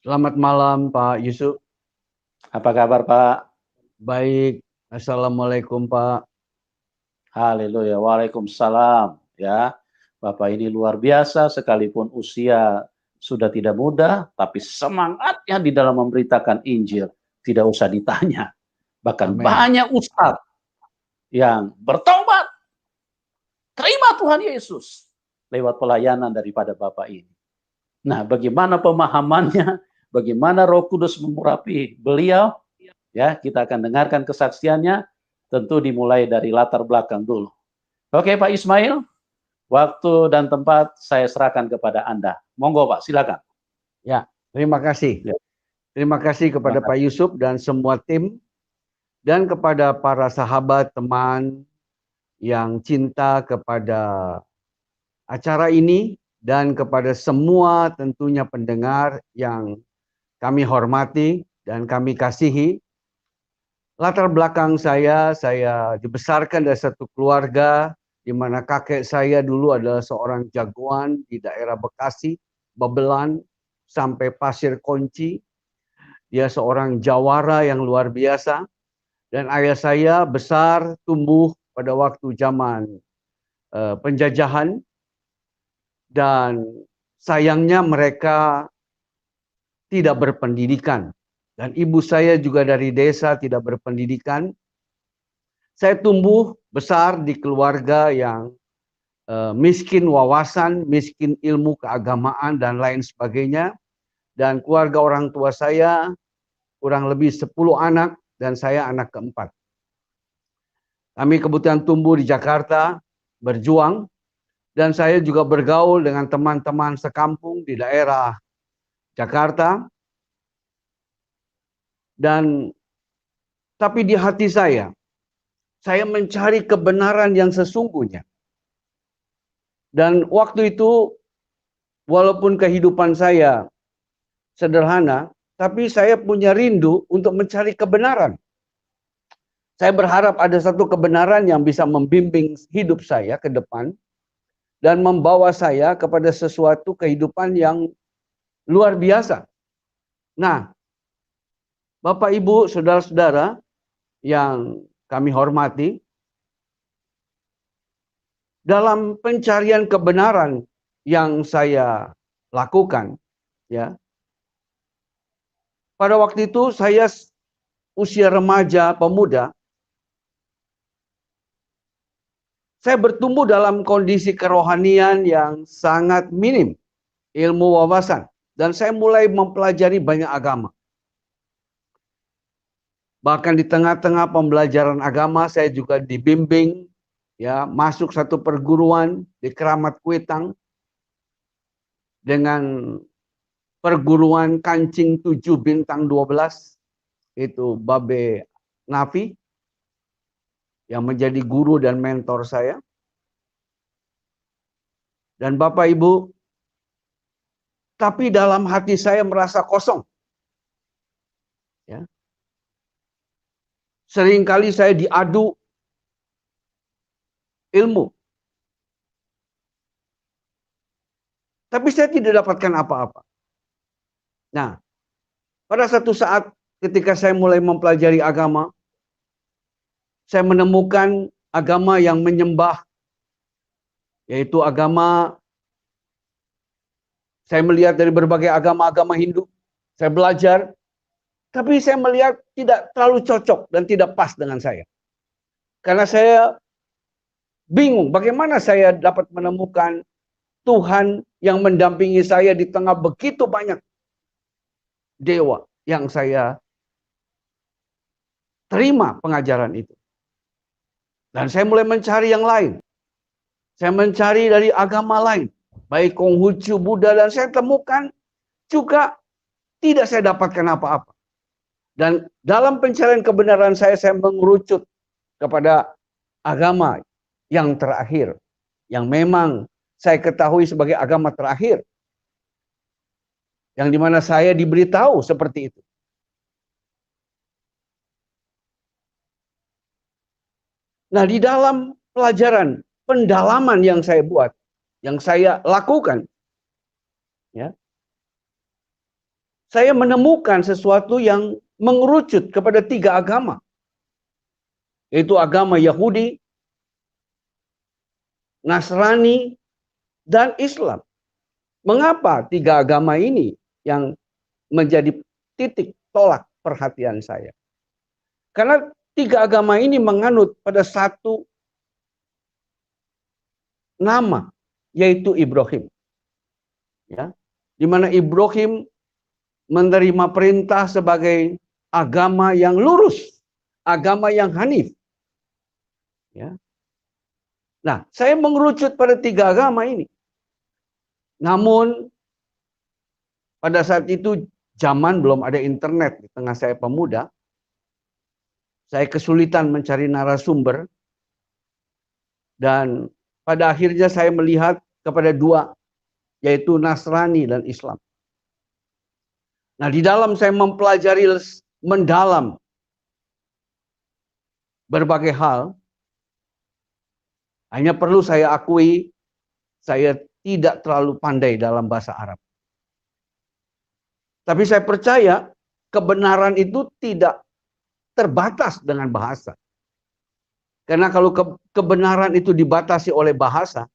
Selamat malam Pak Yusuf. Apa kabar Pak? Baik, Assalamualaikum Pak. Haleluya, waalaikumsalam. Ya, Bapak ini luar biasa sekalipun usia sudah tidak muda, tapi semangatnya di dalam memberitakan Injil tidak usah ditanya. Bahkan Amin. banyak ustadz yang bertobat, terima Tuhan Yesus lewat pelayanan daripada Bapak ini. Nah, bagaimana pemahamannya? Bagaimana Roh Kudus memurapi beliau? Ya, kita akan dengarkan kesaksiannya. Tentu dimulai dari latar belakang dulu. Oke, Pak Ismail, waktu dan tempat saya serahkan kepada Anda. Monggo, Pak, silakan. Ya, terima kasih. Ya. Terima kasih kepada Pak Yusuf dan semua tim dan kepada para sahabat, teman yang cinta kepada acara ini dan kepada semua tentunya pendengar yang kami hormati dan kami kasihi. Latar belakang saya dibesarkan dari satu keluarga di mana kakek saya dulu adalah seorang jagoan di daerah Bekasi, Babelan, sampai Pasir Kunci. Dia seorang jawara yang luar biasa. Dan ayah saya besar, tumbuh pada waktu zaman penjajahan. Dan sayangnya mereka tidak berpendidikan. Dan ibu saya juga dari desa tidak berpendidikan. Saya tumbuh besar di keluarga yang miskin wawasan, miskin ilmu keagamaan, dan lain sebagainya. Dan keluarga orang tua saya kurang lebih 10 anak, dan saya anak keempat. Kami kebetulan tumbuh di Jakarta, berjuang, dan saya juga bergaul dengan teman-teman sekampung di daerah Jakarta. Tapi di hati saya mencari kebenaran yang sesungguhnya. Dan waktu itu, walaupun kehidupan saya sederhana, tapi saya punya rindu untuk mencari kebenaran. Saya berharap ada satu kebenaran yang bisa membimbing hidup saya ke depan dan membawa saya kepada sesuatu kehidupan yang luar biasa. Nah, Bapak, Ibu, saudara-saudara yang kami hormati, dalam pencarian kebenaran yang saya lakukan, ya, pada waktu itu saya usia remaja, pemuda, saya bertumbuh dalam kondisi kerohanian yang sangat minim ilmu wawasan, dan saya mulai mempelajari banyak agama. Bahkan di tengah-tengah pembelajaran agama saya juga dibimbing, ya, masuk satu perguruan di Keramat Kuitang dengan perguruan kancing 7 bintang 12, itu Babe Nafi yang menjadi guru dan mentor saya. Dan Bapak Ibu, tapi dalam hati saya merasa kosong. Ya. Seringkali saya diadu ilmu. Tapi saya tidak dapatkan apa-apa. Nah, pada satu saat ketika saya mulai mempelajari agama, saya menemukan agama yang menyembah, yaitu agama, saya melihat dari berbagai agama-agama Hindu, saya belajar, tapi saya melihat tidak terlalu cocok dan tidak pas dengan saya. Karena saya bingung bagaimana saya dapat menemukan Tuhan yang mendampingi saya di tengah begitu banyak dewa yang saya terima pengajaran itu. Dan saya mulai mencari yang lain. Saya mencari dari agama lain, baik Konghucu, Buddha, dan saya temukan juga tidak saya dapatkan apa-apa. Dan dalam pencarian kebenaran saya mengerucut kepada agama yang terakhir, yang memang saya ketahui sebagai agama terakhir, yang dimana saya diberitahu seperti itu. Nah, di dalam pelajaran, pendalaman yang saya buat, yang saya lakukan, ya, saya menemukan sesuatu yang mengerucut kepada 3 agama, yaitu agama Yahudi, Nasrani, dan Islam. Mengapa 3 agama ini yang menjadi titik tolak perhatian saya? Karena 3 agama ini menganut pada satu nama, yaitu Ibrahim. Ya, di mana Ibrahim menerima perintah sebagai agama yang lurus, agama yang hanif. Ya. Nah, saya mengerucut pada 3 agama ini. Namun pada saat itu zaman belum ada internet di tengah saya pemuda. Saya kesulitan mencari narasumber dan pada akhirnya saya melihat kepada 2, yaitu Nasrani dan Islam. Nah, di dalam saya mempelajari mendalam berbagai hal, hanya perlu saya akui, saya tidak terlalu pandai dalam bahasa Arab. Tapi saya percaya kebenaran itu tidak terbatas dengan bahasa. Karena kalau kebenaran itu dibatasi oleh bahasa,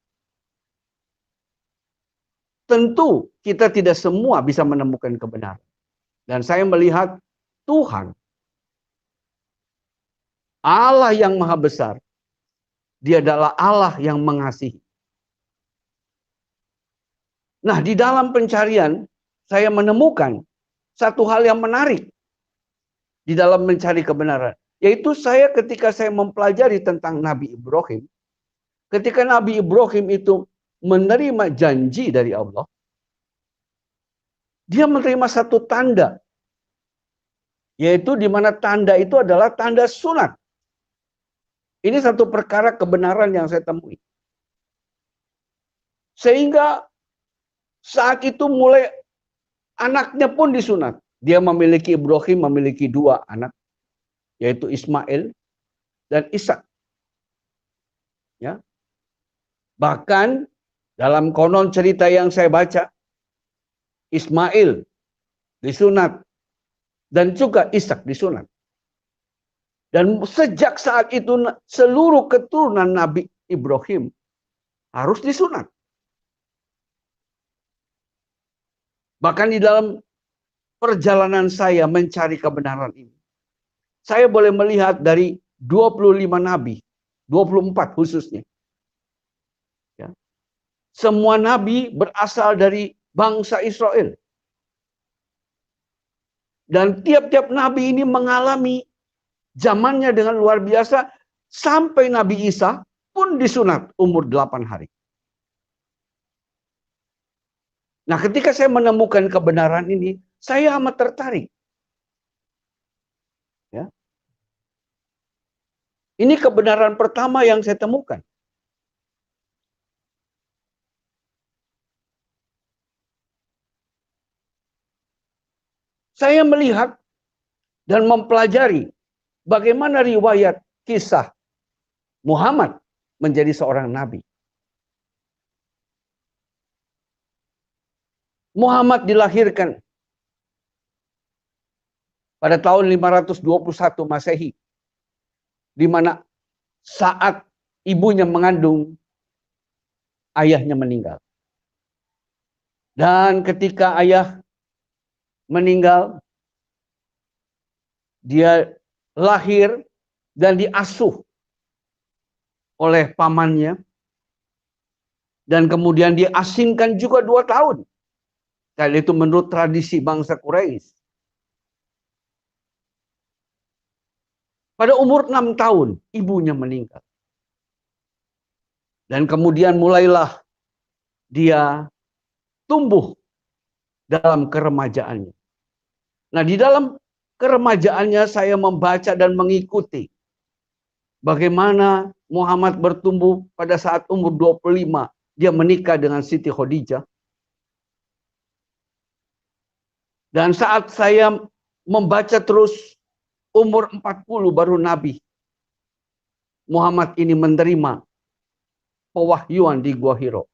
tentu kita tidak semua bisa menemukan kebenaran. Dan saya melihat Tuhan, Allah yang maha besar, Dia adalah Allah yang mengasihi. Nah, di dalam pencarian, saya menemukan satu hal yang menarik di dalam mencari kebenaran. Yaitu ketika saya mempelajari tentang Nabi Ibrahim, ketika Nabi Ibrahim itu menerima janji dari Allah, dia menerima satu tanda. Yaitu di mana tanda itu adalah tanda sunat. Ini satu perkara kebenaran yang saya temui. Sehingga saat itu mulai anaknya pun disunat. Dia memiliki Ibrahim memiliki 2 anak, yaitu Ismail dan Ishak. Ya. Bahkan dalam konon cerita yang saya baca, Ismail disunat dan juga Ishak disunat. Dan sejak saat itu seluruh keturunan Nabi Ibrahim harus disunat. Bahkan di dalam perjalanan saya mencari kebenaran ini, saya boleh melihat dari 25 nabi, 24 khususnya. Ya. Semua nabi berasal dari bangsa Israel. Dan tiap-tiap nabi ini mengalami zamannya dengan luar biasa, sampai Nabi Isa pun disunat umur 8 hari. Nah, ketika saya menemukan kebenaran ini, saya amat tertarik. Ya. Ini kebenaran pertama yang saya temukan. Saya melihat dan mempelajari bagaimana riwayat kisah Muhammad menjadi seorang nabi. Muhammad dilahirkan pada tahun 521 Masehi, di mana saat ibunya mengandung, ayahnya meninggal. Dan ketika ayah meninggal, dia lahir dan diasuh oleh pamannya, dan kemudian diasingkan juga 2 tahun. Dan itu menurut tradisi bangsa Quraisy. Pada umur 6 tahun, ibunya meninggal. Dan kemudian mulailah dia tumbuh dalam keremajaannya. Nah, di dalam keremajaannya saya membaca dan mengikuti bagaimana Muhammad bertumbuh pada saat umur 25. Dia menikah dengan Siti Khadijah. Dan saat saya membaca terus, umur 40 baru Nabi Muhammad ini menerima pewahyuan di Gua Hiro.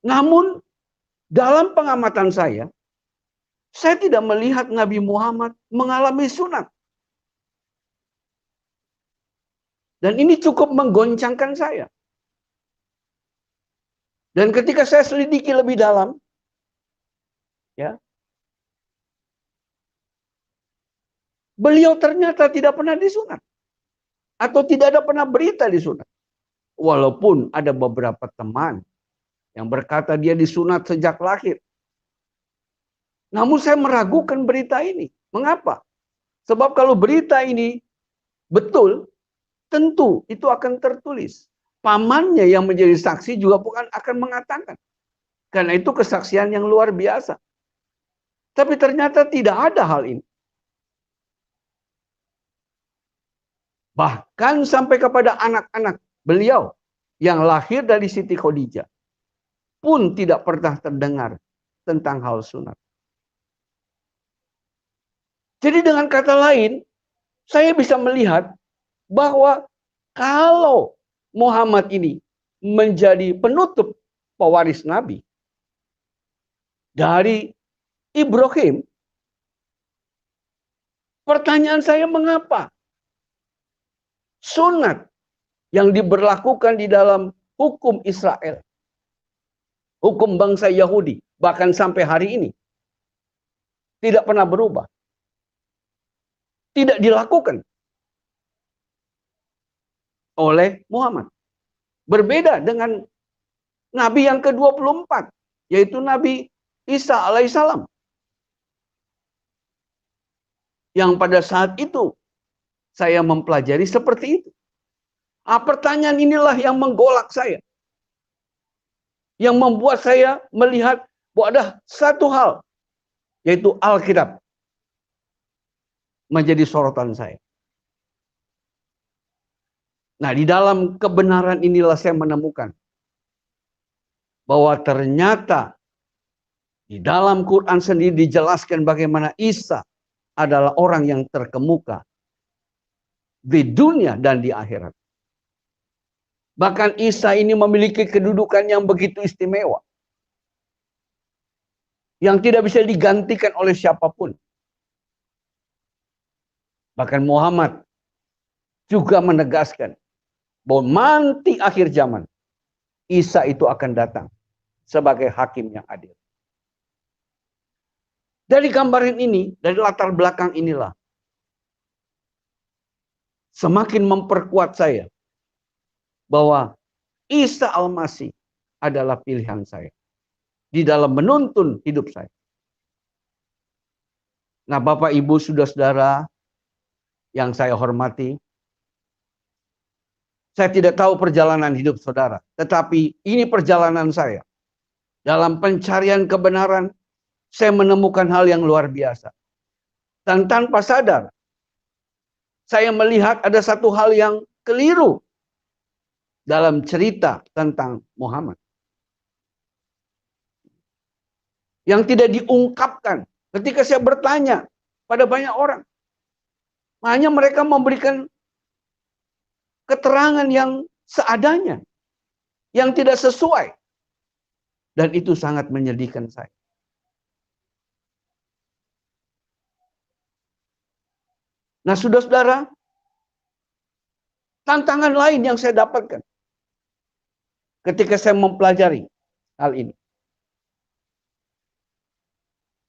Namun dalam pengamatan saya tidak melihat Nabi Muhammad mengalami sunat. Dan ini cukup menggoncangkan saya. Dan ketika saya selidiki lebih dalam, ya, beliau ternyata tidak pernah disunat. Atau tidak ada pernah berita disunat. Walaupun ada beberapa teman yang berkata dia disunat sejak lahir. Namun saya meragukan berita ini. Mengapa? Sebab kalau berita ini betul, tentu itu akan tertulis. Pamannya yang menjadi saksi juga bukan akan mengatakan. Karena itu kesaksian yang luar biasa. Tapi ternyata tidak ada hal ini. Bahkan sampai kepada anak-anak beliau yang lahir dari Siti Khadijah pun tidak pernah terdengar tentang hal sunat. Jadi dengan kata lain, saya bisa melihat bahwa kalau Muhammad ini menjadi penutup pewaris Nabi dari Ibrahim, pertanyaan saya mengapa sunat yang diberlakukan di dalam hukum Israel, hukum bangsa Yahudi, bahkan sampai hari ini, tidak pernah berubah. Tidak dilakukan oleh Muhammad. Berbeda dengan Nabi yang ke-24, yaitu Nabi Isa alaihissalam. Yang pada saat itu saya mempelajari seperti itu. Pertanyaan inilah yang menggolak saya. Yang membuat saya melihat bahwa ada satu hal, yaitu Alkitab, menjadi sorotan saya. Nah, di dalam kebenaran inilah saya menemukan bahwa ternyata di dalam Quran sendiri dijelaskan bagaimana Isa adalah orang yang terkemuka di dunia dan di akhirat. Bahkan Isa ini memiliki kedudukan yang begitu istimewa, yang tidak bisa digantikan oleh siapapun. Bahkan Muhammad juga menegaskan bahwa nanti akhir zaman Isa itu akan datang sebagai hakim yang adil. Dari gambaran ini, dari latar belakang inilah semakin memperkuat saya bahwa Isa Al-Masih adalah pilihan saya di dalam menuntun hidup saya. Nah, Bapak, Ibu, saudara-saudara yang saya hormati, saya tidak tahu perjalanan hidup saudara, tetapi ini perjalanan saya. Dalam pencarian kebenaran, saya menemukan hal yang luar biasa. Dan tanpa sadar, saya melihat ada satu hal yang keliru dalam cerita tentang Muhammad. Yang tidak diungkapkan ketika saya bertanya pada banyak orang. Hanya mereka memberikan keterangan yang seadanya, yang tidak sesuai. Dan itu sangat menyedihkan saya. Nah, saudara-saudara, tantangan lain yang saya dapatkan ketika saya mempelajari hal ini.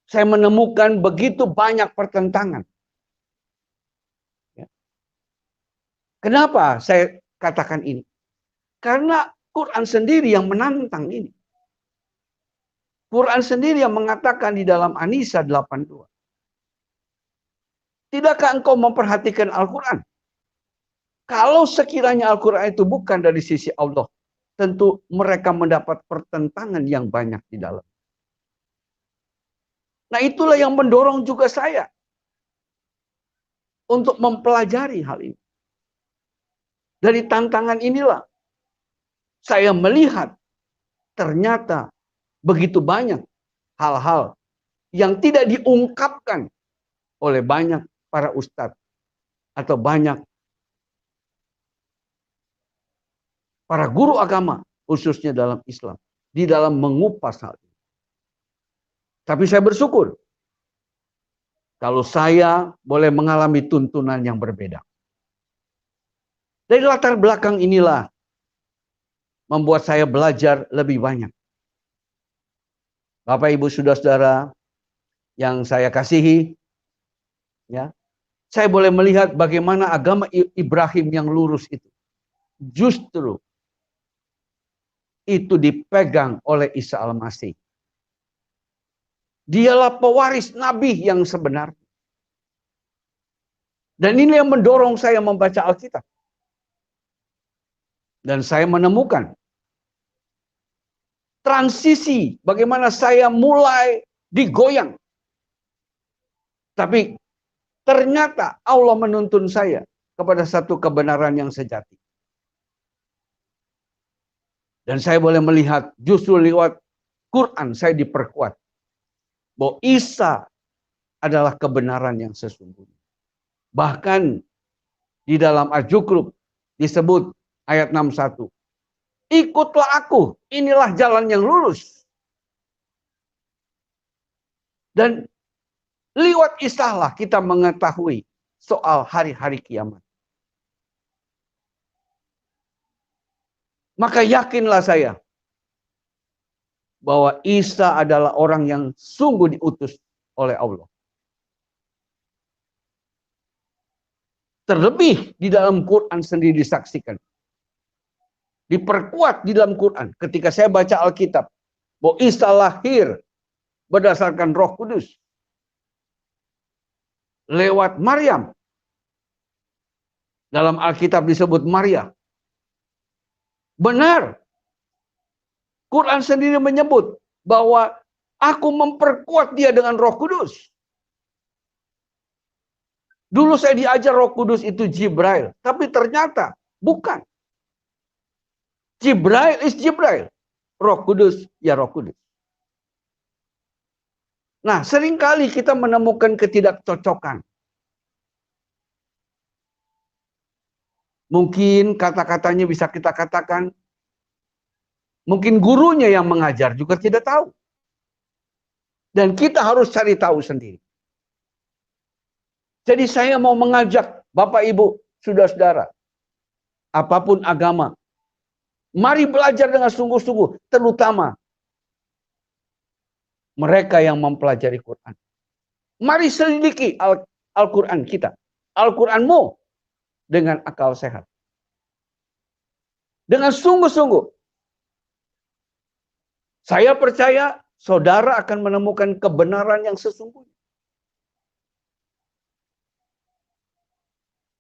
Saya menemukan begitu banyak pertentangan. Kenapa saya katakan ini? Karena Quran sendiri yang menantang ini. Quran sendiri yang mengatakan di dalam An-Nisa 82. Tidakkah engkau memperhatikan Al-Quran? Kalau sekiranya Al-Quran itu bukan dari sisi Allah, tentu mereka mendapat pertentangan yang banyak di dalam. Nah, itulah yang mendorong juga saya untuk mempelajari hal ini. Dari tantangan inilah saya melihat ternyata begitu banyak hal-hal yang tidak diungkapkan oleh banyak para ustadz atau banyak para guru agama, khususnya dalam Islam, di dalam mengupas hal ini. Tapi saya bersyukur kalau saya boleh mengalami tuntunan yang berbeda. Dari latar belakang inilah membuat saya belajar lebih banyak. Bapak, Ibu, Saudara-saudara yang saya kasihi, ya, saya boleh melihat bagaimana agama Ibrahim yang lurus itu justru itu dipegang oleh Isa Al-Masih. Dialah pewaris Nabi yang sebenar. Dan ini yang mendorong saya membaca Alkitab. Dan saya menemukan transisi bagaimana saya mulai digoyang. Tapi ternyata Allah menuntun saya kepada satu kebenaran yang sejati. Dan saya boleh melihat justru lewat Quran saya diperkuat bahwa Isa adalah kebenaran yang sesungguhnya. Bahkan di dalam Al-Jukrub disebut ayat 61. Ikutlah aku, inilah jalan yang lurus. Dan lewat Isa lah kita mengetahui soal hari-hari kiamat. Maka yakinlah saya bahwa Isa adalah orang yang sungguh diutus oleh Allah. Terlebih di dalam Quran sendiri disaksikan. Diperkuat di dalam Quran ketika saya baca Alkitab bahwa Isa lahir berdasarkan Roh Kudus lewat Maryam. Dalam Alkitab disebut Maria. Benar. Quran sendiri menyebut bahwa aku memperkuat dia dengan Roh Kudus. Dulu saya diajar Roh Kudus itu Jibril, tapi ternyata bukan. Jibril is Jibril. Roh Kudus ya Roh Kudus. Nah, seringkali kita menemukan ketidakcocokan. Mungkin kata-katanya bisa kita katakan, mungkin gurunya yang mengajar juga tidak tahu. Dan kita harus cari tahu sendiri. Jadi saya mau mengajak Bapak, Ibu, Saudara-saudara, apapun agama, mari belajar dengan sungguh-sungguh, terutama mereka yang mempelajari Quran. Mari selidiki Al-Quran kita, Al-Quranmu dengan akal sehat. Dengan sungguh-sungguh. Saya percaya saudara akan menemukan kebenaran yang sesungguhnya.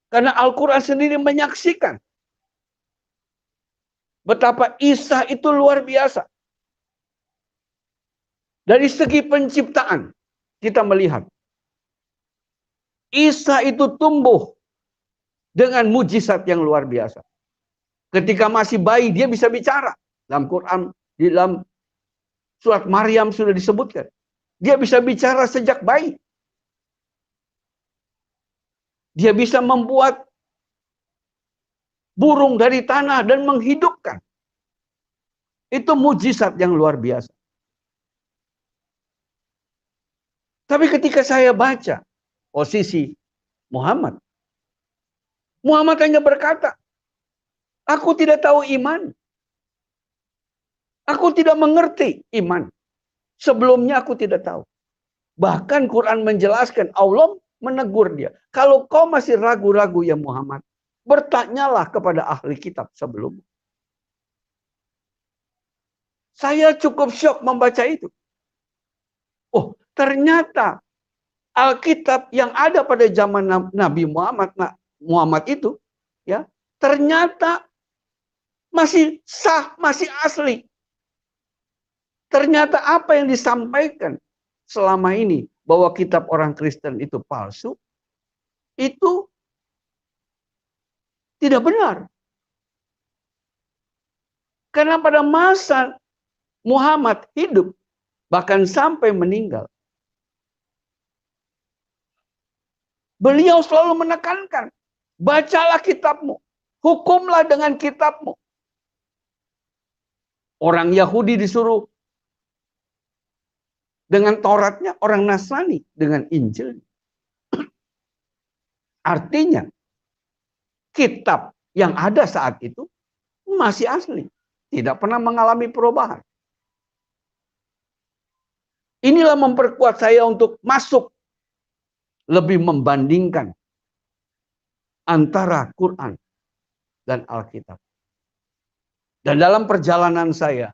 Karena Al-Quran sendiri menyaksikan betapa Isa itu luar biasa. Dari segi penciptaan, kita melihat Isa itu tumbuh dengan mujizat yang luar biasa. Ketika masih bayi, dia bisa bicara. Dalam Quran, di dalam surat Maryam sudah disebutkan. Dia bisa bicara sejak bayi. Dia bisa membuat burung dari tanah dan menghidupkan. Itu mujizat yang luar biasa. Tapi ketika saya baca posisi Muhammad hanya berkata, aku tidak tahu iman. Aku tidak mengerti iman. Sebelumnya aku tidak tahu. Bahkan Quran menjelaskan, Allah menegur dia. Kalau kau masih ragu-ragu ya Muhammad, bertanyalah kepada ahli kitab sebelumnya. Saya cukup syok membaca itu. Oh, ternyata Alkitab yang ada pada zaman Nabi Muhammad itu, ya, ternyata masih sah, masih asli. Ternyata apa yang disampaikan selama ini bahwa kitab orang Kristen itu palsu, itu tidak benar. Karena pada masa Muhammad hidup, bahkan sampai meninggal, beliau selalu menekankan, bacalah kitabmu, hukumlah dengan kitabmu. Orang Yahudi disuruh dengan Tauratnya, orang Nasrani dengan Injil. Artinya, kitab yang ada saat itu masih asli. Tidak pernah mengalami perubahan. Inilah memperkuat saya untuk masuk lebih membandingkan antara Quran dan Alkitab. Dan dalam perjalanan saya,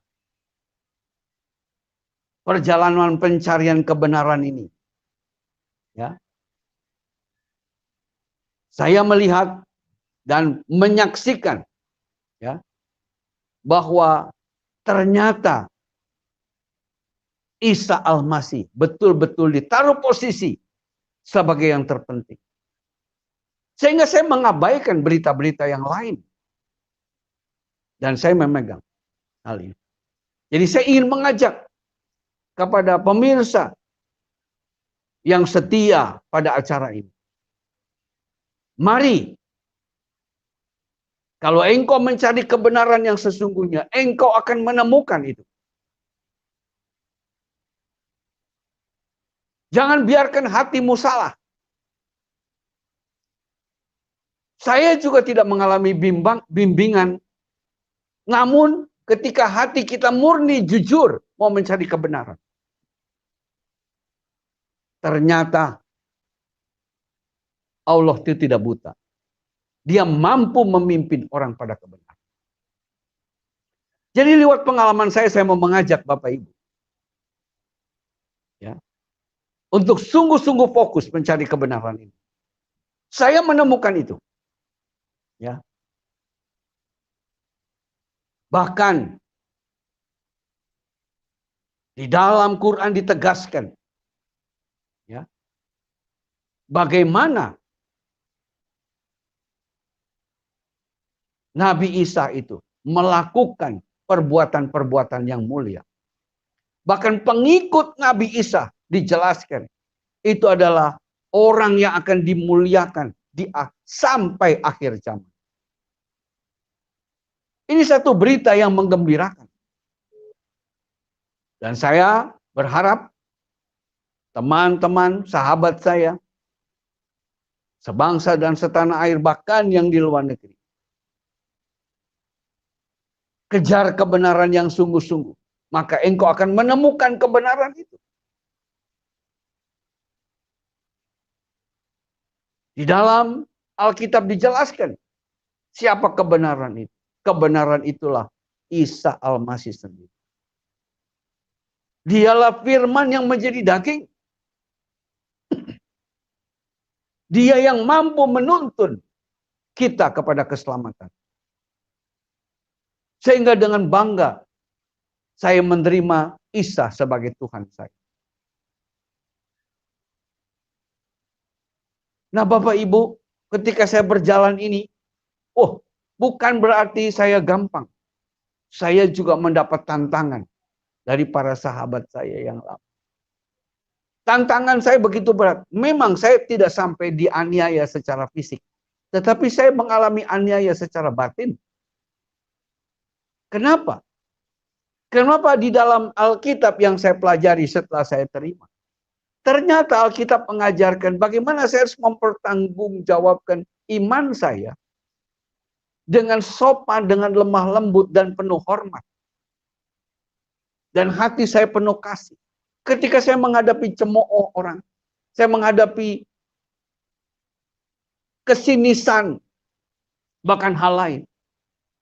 perjalanan pencarian kebenaran ini, ya, saya melihat dan menyaksikan, ya, bahwa ternyata Isa Al-Masih betul-betul ditaruh posisi sebagai yang terpenting. Sehingga saya mengabaikan berita-berita yang lain. Dan saya memegang hal ini. Jadi saya ingin mengajak kepada pemirsa yang setia pada acara ini. Mari, kalau engkau mencari kebenaran yang sesungguhnya, engkau akan menemukan itu. Jangan biarkan hatimu salah. Saya juga tidak mengalami bimbingan. Namun ketika hati kita murni, jujur, mau mencari kebenaran. Ternyata Allah itu tidak buta. Dia mampu memimpin orang pada kebenaran. Jadi lewat pengalaman saya mau mengajak Bapak Ibu, ya, untuk sungguh-sungguh fokus mencari kebenaran ini. Saya menemukan itu. Ya. Bahkan di dalam Quran ditegaskan, ya, bagaimana Nabi Isa itu melakukan perbuatan-perbuatan yang mulia. Bahkan pengikut Nabi Isa dijelaskan itu adalah orang yang akan dimuliakan sampai akhir zaman. Ini satu berita yang menggembirakan. Dan saya berharap teman-teman, sahabat saya, sebangsa dan setanah air, bahkan yang di luar negeri, kejar kebenaran yang sungguh-sungguh. Maka engkau akan menemukan kebenaran itu. Di dalam Alkitab dijelaskan siapa kebenaran itu. Kebenaran itulah Isa Al-Masih sendiri. Dialah firman yang menjadi daging. Dia yang mampu menuntun kita kepada keselamatan. Sehingga dengan bangga saya menerima Isa sebagai Tuhan saya. Nah Bapak Ibu, ketika saya berjalan ini, bukan berarti saya gampang. Saya juga mendapat tantangan dari para sahabat saya yang lama. Tantangan saya begitu berat. Memang saya tidak sampai dianiaya secara fisik. Tetapi saya mengalami aniaya secara batin. Kenapa? Kenapa di dalam Alkitab yang saya pelajari setelah saya terima? Ternyata Alkitab mengajarkan bagaimana saya harus mempertanggungjawabkan iman saya dengan sopan, dengan lemah lembut dan penuh hormat. Dan hati saya penuh kasih. Ketika saya menghadapi cemooh orang, saya menghadapi kesinisan, bahkan hal lain,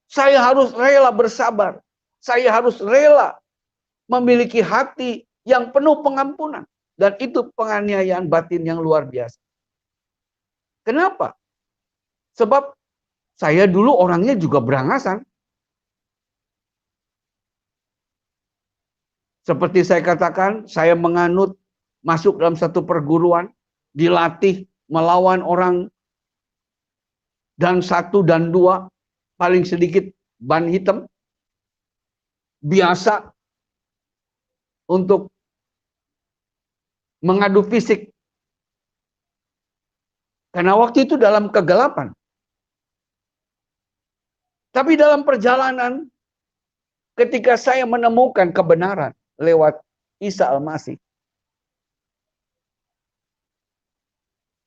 saya harus rela bersabar. Saya harus rela memiliki hati yang penuh pengampunan. Dan itu penganiayaan batin yang luar biasa. Kenapa? Sebab saya dulu orangnya juga berangasan. Seperti saya katakan, saya menganut masuk dalam satu perguruan, dilatih melawan orang dan 1 dan 2, paling sedikit ban hitam. Biasa untuk mengadu fisik. Karena waktu itu dalam kegelapan. Tapi dalam perjalanan, ketika saya menemukan kebenaran lewat Isa Al-Masih.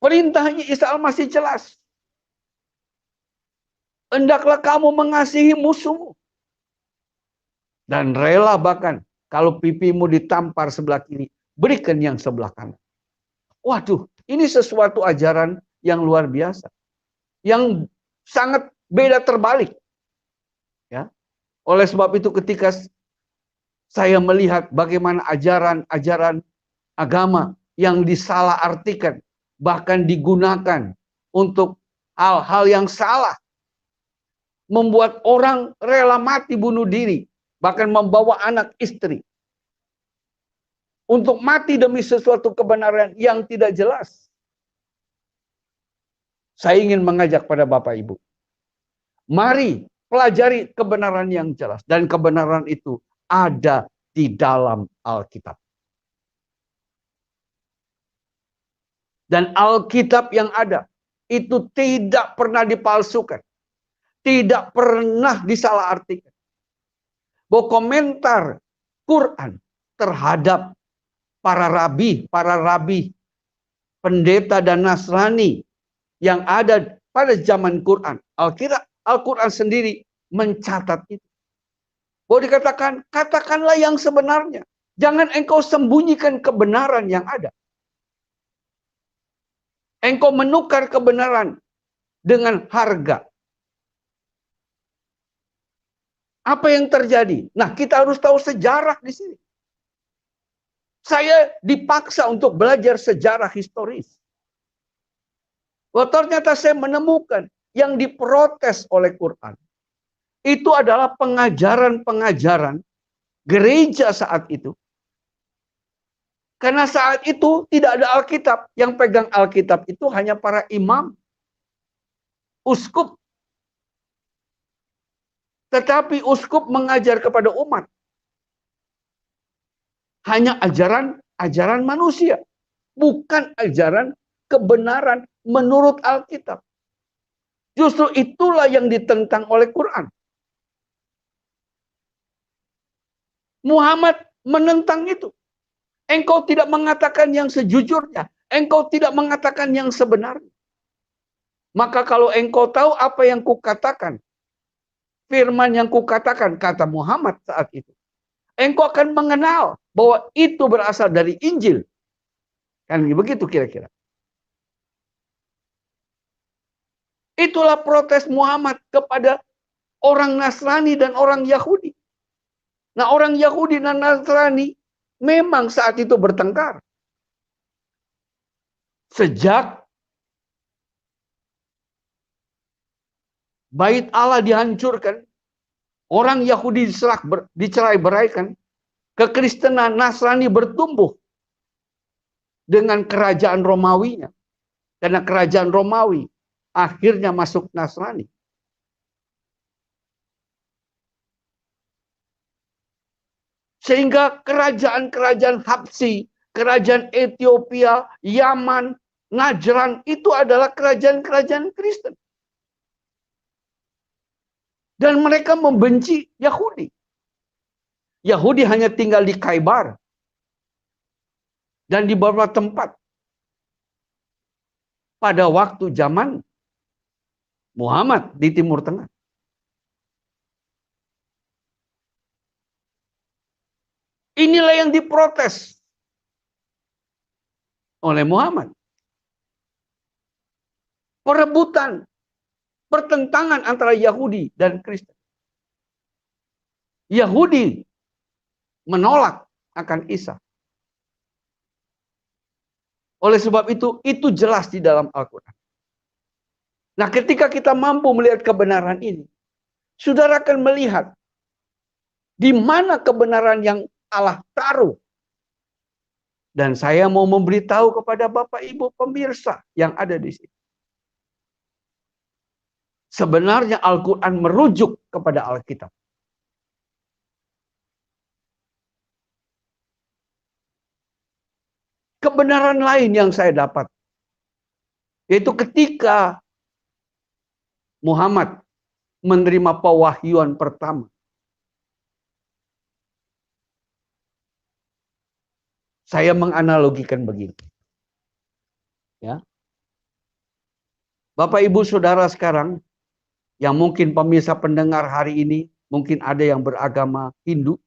Perintahnya Isa Al-Masih jelas. Hendaklah kamu mengasihi musuhmu. Dan rela bahkan kalau pipimu ditampar sebelah kiri, berikan yang sebelah kanan. Waduh, ini sesuatu ajaran yang luar biasa. Yang sangat beda terbalik. Ya. Oleh sebab itu ketika saya melihat bagaimana ajaran-ajaran agama yang disalahartikan, bahkan digunakan untuk hal-hal yang salah, membuat orang rela mati bunuh diri, bahkan membawa anak istri untuk mati demi sesuatu kebenaran yang tidak jelas. Saya ingin mengajak pada Bapak Ibu, mari pelajari kebenaran yang jelas, dan kebenaran itu ada di dalam Alkitab. Dan Alkitab yang ada itu tidak pernah dipalsukan, tidak pernah disalahartikan. Bahwa komentar Quran terhadap para rabi, pendeta dan Nasrani yang ada pada zaman Quran, Al-Quran sendiri mencatat itu. Bahwa dikatakan, katakanlah yang sebenarnya. Jangan engkau sembunyikan kebenaran yang ada. Engkau menukar kebenaran dengan harga. Apa yang terjadi? Nah, kita harus tahu sejarah di sini. Saya dipaksa untuk belajar sejarah historis. Bahwa ternyata saya menemukan yang diprotes oleh Quran. Itu adalah pengajaran-pengajaran gereja saat itu. Karena saat itu tidak ada Alkitab. Yang pegang Alkitab itu hanya para imam, uskup. Tetapi uskup mengajar kepada umat hanya ajaran manusia, bukan ajaran kebenaran menurut Alkitab. Justru itulah yang ditentang oleh Quran. Muhammad menentang itu. Engkau tidak mengatakan yang sejujurnya, engkau tidak mengatakan yang sebenarnya. Maka kalau engkau tahu apa yang kukatakan, firman yang kukatakan, kata Muhammad saat itu, engkau akan mengenal bahwa itu berasal dari Injil. Kan begitu kira-kira. Itulah protes Muhammad kepada orang Nasrani dan orang Yahudi. Nah, orang Yahudi dan Nasrani memang saat itu bertengkar. Sejak Bait Allah dihancurkan, orang Yahudi dicerai-beraikan, kekristenan Nasrani bertumbuh dengan kerajaan Romawinya. Karena kerajaan Romawi akhirnya masuk Nasrani. Sehingga kerajaan-kerajaan Habsyi, kerajaan Ethiopia, Yaman, Najran itu adalah kerajaan-kerajaan Kristen. Dan mereka membenci Yahudi. Yahudi hanya tinggal di Khaybar dan di beberapa tempat pada waktu zaman Muhammad di Timur Tengah. Inilah yang diprotes oleh Muhammad. Perebutan, pertentangan antara Yahudi dan Kristen. Yahudi menolak akan Isa. Oleh sebab itu jelas di dalam Al-Quran. Nah, ketika kita mampu melihat kebenaran ini, saudara akan melihat di mana kebenaran yang Allah taruh. Dan saya mau memberitahu kepada Bapak Ibu pemirsa yang ada di sini. Sebenarnya Al-Quran merujuk kepada Alkitab. Kebenaran lain yang saya dapat, yaitu ketika Muhammad menerima pewahyuan pertama. Saya menganalogikan begini. Ya. Bapak Ibu Saudara sekarang yang mungkin pemirsa pendengar hari ini, mungkin ada yang beragama Hindu,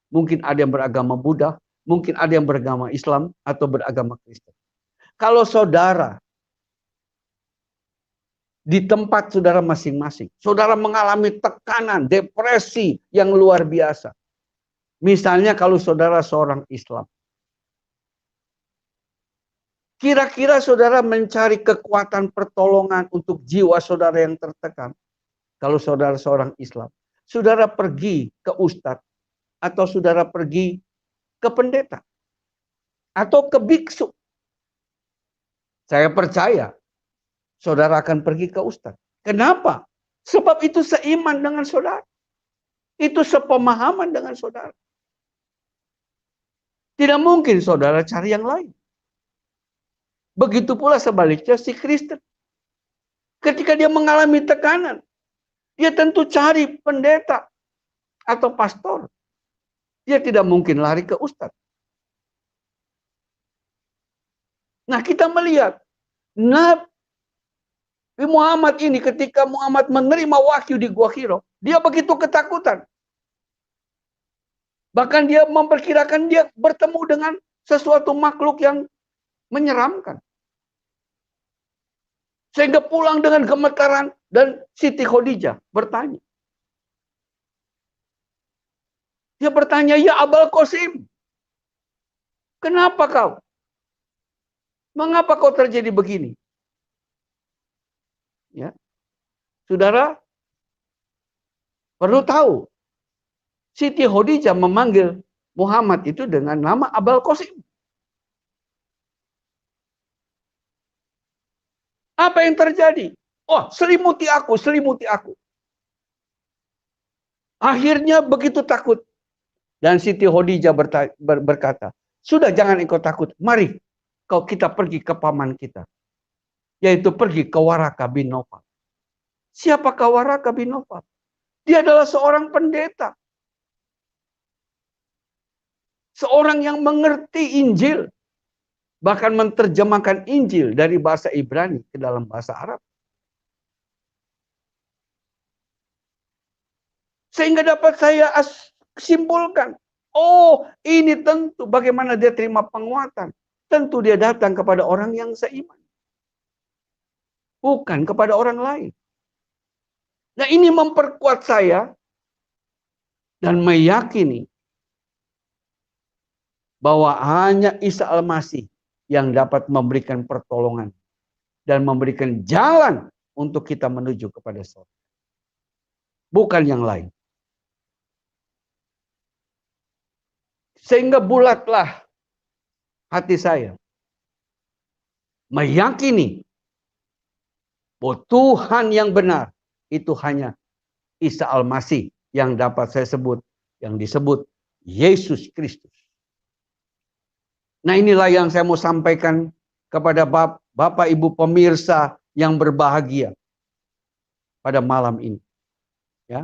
mungkin ada yang beragama Buddha, mungkin ada yang beragama Islam atau beragama Kristen. Kalau saudara di tempat saudara masing-masing, saudara mengalami tekanan, depresi yang luar biasa. Misalnya kalau saudara seorang Islam, kira-kira saudara mencari kekuatan pertolongan untuk jiwa saudara yang tertekan. Kalau saudara seorang Islam, saudara pergi ke ustadz, atau saudara pergi ke pendeta, atau ke biksu. Saya percaya saudara akan pergi ke ustadz. Kenapa? Sebab itu seiman dengan saudara. Itu sepemahaman dengan saudara. Tidak mungkin saudara cari yang lain. Begitu pula sebaliknya si Kristen. Ketika dia mengalami tekanan, dia tentu cari pendeta atau pastor. Dia tidak mungkin lari ke ustadz. Nah, kita melihat Nabi Muhammad ini ketika Muhammad menerima wahyu di Gua Hiro, dia begitu ketakutan. Bahkan dia memperkirakan dia bertemu dengan sesuatu makhluk yang menyeramkan. Sehingga pulang dengan gemetaran dan Siti Khadijah bertanya. Dia bertanya, "Ya Abul Qasim, kenapa kau? Mengapa kau terjadi begini?" Ya. Saudara perlu tahu, Siti Khadijah memanggil Muhammad itu dengan nama Abul Qasim. Apa yang terjadi? Oh, selimuti aku, selimuti aku. Akhirnya begitu takut. Dan Siti Khadijah berkata, "Sudah, jangan engkau takut. Mari kita pergi ke paman kita. Yaitu pergi ke Waraka bin Nawfal." Siapakah Waraka bin Nawfal? Dia adalah seorang pendeta. Seorang yang mengerti Injil. Bahkan menerjemahkan Injil dari bahasa Ibrani ke dalam bahasa Arab. Sehingga dapat saya simpulkan. Oh, ini tentu bagaimana dia terima penguatan. Tentu dia datang kepada orang yang seiman. Bukan kepada orang lain. Nah, ini memperkuat saya dan meyakini bahwa hanya Isa Al-Masih yang dapat memberikan pertolongan dan memberikan jalan untuk kita menuju kepada surga. Bukan yang lain. Sehingga bulatlah hati saya meyakini bahwa Tuhan yang benar itu hanya Isa Al-Masih yang dapat saya sebut, yang disebut Yesus Kristus. Nah, inilah yang saya mau sampaikan kepada Bapak Ibu pemirsa yang berbahagia pada malam ini. Ya.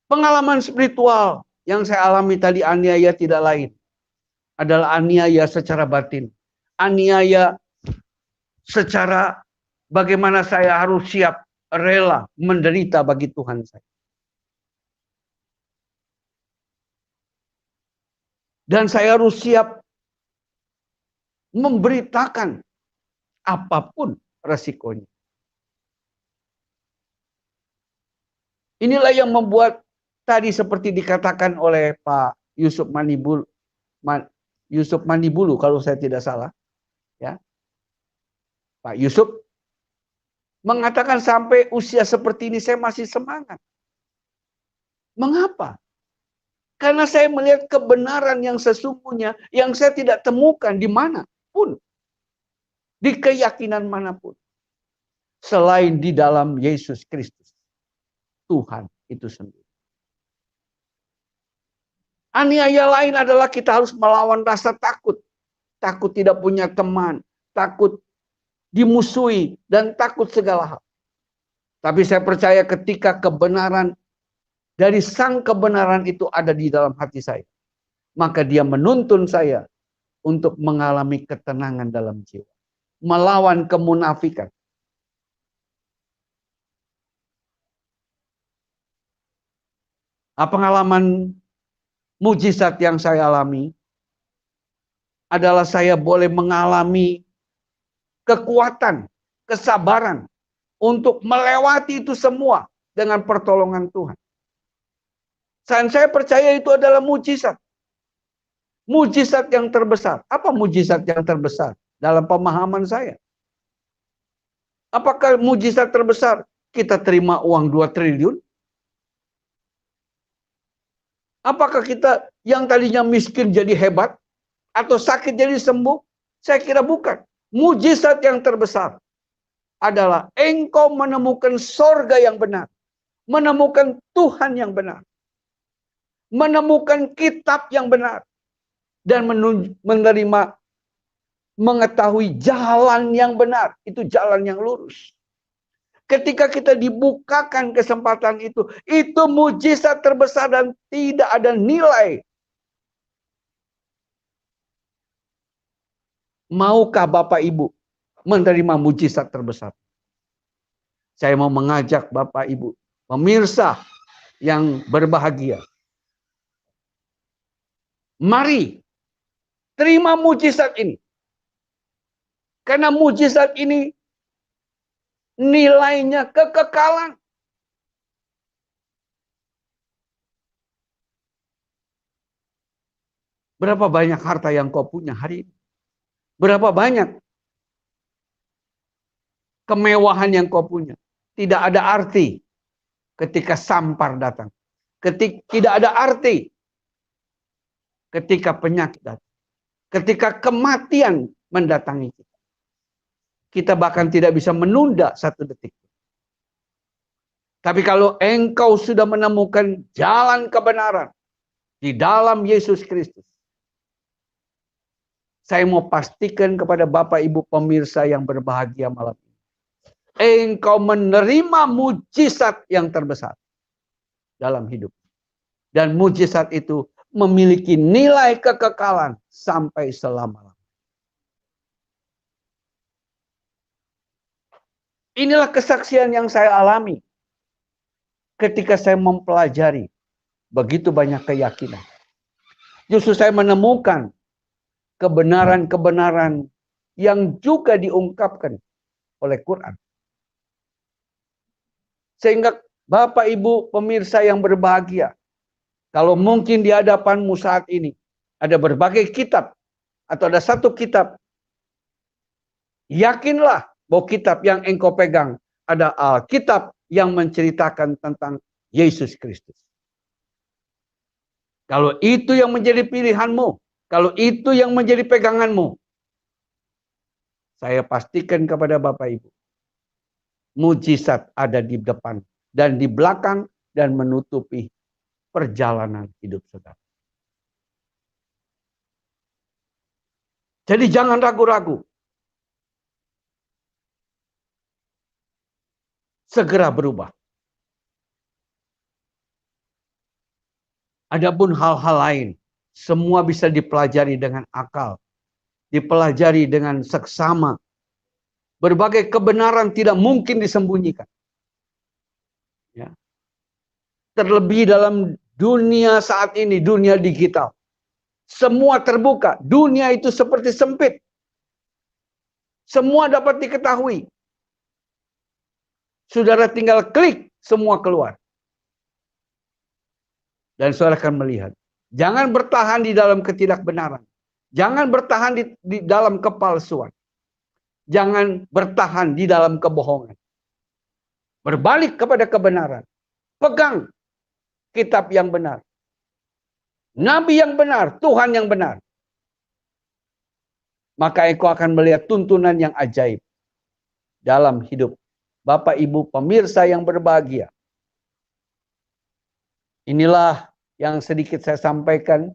Pengalaman spiritual yang saya alami tadi aniaya tidak lain adalah aniaya secara batin. Aniaya secara bagaimana saya harus siap rela menderita bagi Tuhan saya. Dan saya harus siap memberitakan apapun resikonya. Inilah yang membuat tadi seperti dikatakan oleh Pak Yusuf Manibulu kalau saya tidak salah, ya. Pak Yusuf mengatakan sampai usia seperti ini saya masih semangat. Mengapa? Karena saya melihat kebenaran yang sesungguhnya yang saya tidak temukan di manapun. Di keyakinan manapun. Selain di dalam Yesus Kristus. Tuhan itu sendiri. Aniaya lain adalah kita harus melawan rasa takut. Takut tidak punya teman. Takut dimusuhi. Dan takut segala hal. Tapi saya percaya ketika kebenaran dari sang kebenaran itu ada di dalam hati saya, maka dia menuntun saya untuk mengalami ketenangan dalam jiwa, melawan kemunafikan. Pengalaman mujizat yang saya alami adalah saya boleh mengalami kekuatan, kesabaran untuk melewati itu semua dengan pertolongan Tuhan. Dan saya percaya itu adalah mujizat. Mujizat yang terbesar. Apa mujizat yang terbesar dalam pemahaman saya? Apakah mujizat terbesar kita terima uang 2 triliun? Apakah kita yang tadinya miskin jadi hebat? Atau sakit jadi sembuh? Saya kira bukan. Mujizat yang terbesar adalah engkau menemukan sorga yang benar. Menemukan Tuhan yang benar. Menemukan kitab yang benar. Dan menerima, mengetahui jalan yang benar. Itu jalan yang lurus. Ketika kita dibukakan kesempatan itu mujizat terbesar dan tidak ada nilai. Maukah Bapak Ibu menerima mujizat terbesar? Saya mau mengajak Bapak Ibu, pemirsa yang berbahagia. Mari terima mujizat ini. Karena mujizat ini nilainya kekekalan. Berapa banyak harta yang kau punya hari ini? Berapa banyak kemewahan yang kau punya? Tidak ada arti ketika sampar datang. Tidak ada arti ketika penyakit datang. Ketika kematian mendatangi kita. Kita bahkan tidak bisa menunda 1 detik. Tapi kalau engkau sudah menemukan jalan kebenaran di dalam Yesus Kristus, saya mau pastikan kepada Bapak Ibu pemirsa yang berbahagia malam ini, engkau menerima mujizat yang terbesar dalam hidup. Dan mujizat itu memiliki nilai kekekalan sampai selama-lamanya. Inilah kesaksian yang saya alami ketika saya mempelajari begitu banyak keyakinan. Justru saya menemukan kebenaran-kebenaran yang juga diungkapkan oleh Quran. Sehingga Bapak Ibu pemirsa yang berbahagia, kalau mungkin di hadapanmu saat ini ada berbagai kitab atau ada 1 kitab, yakinlah bahwa kitab yang engkau pegang ada Alkitab yang menceritakan tentang Yesus Kristus. Kalau itu yang menjadi pilihanmu, kalau itu yang menjadi peganganmu, saya pastikan kepada Bapak Ibu, mujizat ada di depan dan di belakang dan menutupi perjalanan hidup saudara. Jadi jangan ragu-ragu. Segera berubah. Adapun hal-hal lain, semua bisa dipelajari dengan akal, dipelajari dengan seksama. Berbagai kebenaran tidak mungkin disembunyikan. Ya. Terlebih dalam dunia saat ini, dunia digital. Semua terbuka. Dunia itu seperti sempit. Semua dapat diketahui. Saudara tinggal klik, semua keluar. Dan saudara akan melihat. Jangan bertahan di dalam ketidakbenaran. Jangan bertahan di dalam kepalsuan. Jangan bertahan di dalam kebohongan. Berbalik kepada kebenaran. Pegang kitab yang benar. Nabi yang benar, Tuhan yang benar. Maka engkau akan melihat tuntunan yang ajaib dalam hidup Bapak Ibu pemirsa yang berbahagia. Inilah yang sedikit saya sampaikan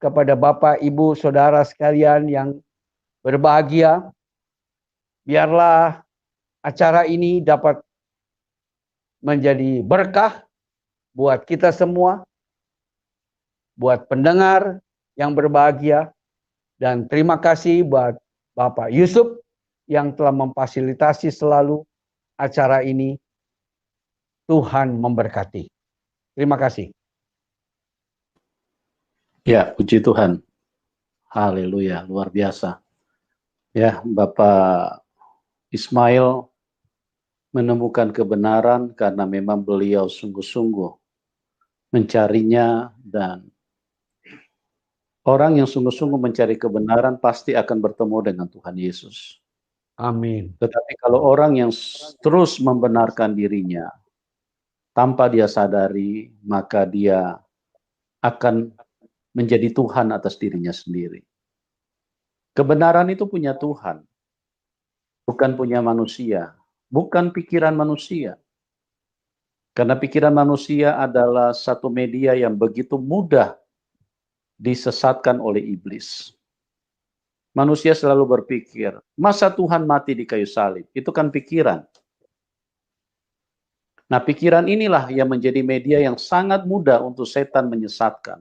kepada Bapak Ibu saudara sekalian yang berbahagia. Biarlah acara ini dapat menjadi berkah buat kita semua, buat pendengar yang berbahagia, dan terima kasih buat Bapak Yusuf yang telah memfasilitasi selalu acara ini. Tuhan memberkati. Terima kasih. Ya, puji Tuhan. Haleluya, luar biasa. Ya, Bapak Ismail menemukan kebenaran karena memang beliau sungguh-sungguh mencarinya, dan orang yang sungguh-sungguh mencari kebenaran pasti akan bertemu dengan Tuhan Yesus. Amin. Tetapi kalau orang yang terus membenarkan dirinya tanpa dia sadari, maka dia akan menjadi Tuhan atas dirinya sendiri. Kebenaran itu punya Tuhan, bukan punya manusia, bukan pikiran manusia. Karena pikiran manusia adalah satu media yang begitu mudah disesatkan oleh iblis. Manusia selalu berpikir, masa Tuhan mati di kayu salib? Itu kan pikiran. Nah, pikiran inilah yang menjadi media yang sangat mudah untuk setan menyesatkan.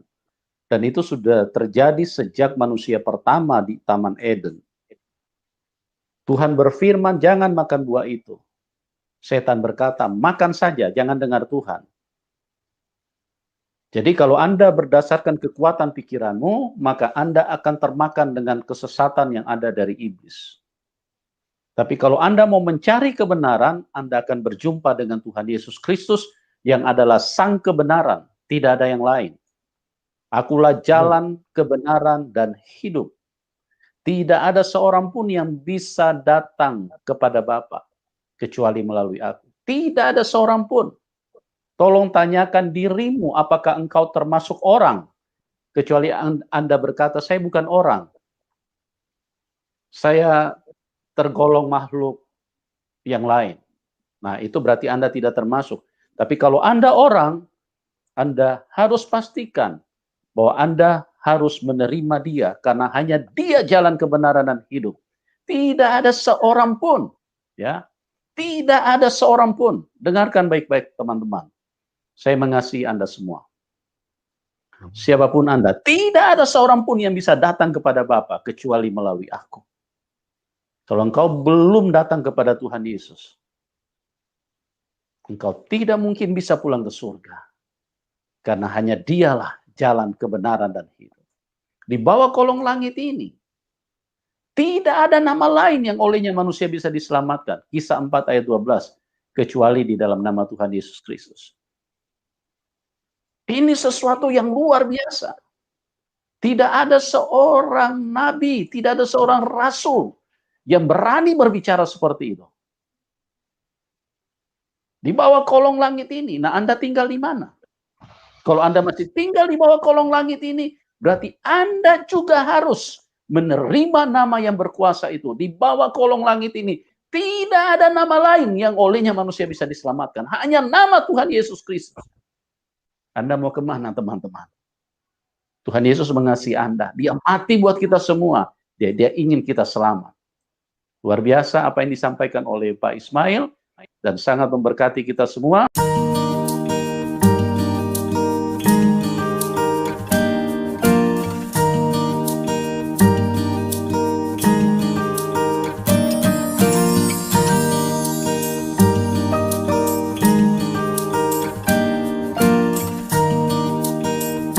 Dan itu sudah terjadi sejak manusia pertama di Taman Eden. Tuhan berfirman, jangan makan buah itu. Setan berkata, makan saja, jangan dengar Tuhan. Jadi kalau Anda berdasarkan kekuatan pikiranmu, maka Anda akan termakan dengan kesesatan yang ada dari iblis. Tapi kalau Anda mau mencari kebenaran, Anda akan berjumpa dengan Tuhan Yesus Kristus yang adalah sang kebenaran, tidak ada yang lain. Akulah jalan, kebenaran, dan hidup. Tidak ada seorang pun yang bisa datang kepada Bapa kecuali melalui aku. Tidak ada seorang pun. Tolong tanyakan dirimu, apakah engkau termasuk orang? Kecuali Anda berkata, saya bukan orang. Saya tergolong makhluk yang lain. Nah, itu berarti Anda tidak termasuk. Tapi kalau Anda orang, Anda harus pastikan bahwa Anda harus menerima dia, karena hanya dia jalan kebenaran dan hidup. Tidak ada seorang pun, ya, tidak ada seorang pun. Dengarkan baik-baik teman-teman. Saya mengasihi Anda semua. Siapapun Anda, tidak ada seorang pun yang bisa datang kepada Bapa kecuali melalui aku. Kalau engkau belum datang kepada Tuhan Yesus, engkau tidak mungkin bisa pulang ke surga. Karena hanya dialah jalan kebenaran dan hidup. Di bawah kolong langit ini, tidak ada nama lain yang olehnya manusia bisa diselamatkan. Kisah 4 ayat 12. Kecuali di dalam nama Tuhan Yesus Kristus. Ini sesuatu yang luar biasa. Tidak ada seorang nabi, tidak ada seorang rasul yang berani berbicara seperti itu. Di bawah kolong langit ini, nah Anda tinggal di mana? Kalau Anda masih tinggal di bawah kolong langit ini, berarti Anda juga harus menerima nama yang berkuasa itu. Di bawah kolong langit ini, tidak ada nama lain yang olehnya manusia bisa diselamatkan. Hanya nama Tuhan Yesus Kristus. Anda mau kemana, teman-teman? Tuhan Yesus mengasihi Anda. Dia mati buat kita semua. Dia ingin kita selamat. Luar biasa apa yang disampaikan oleh Pak Ismail, dan sangat memberkati kita semua.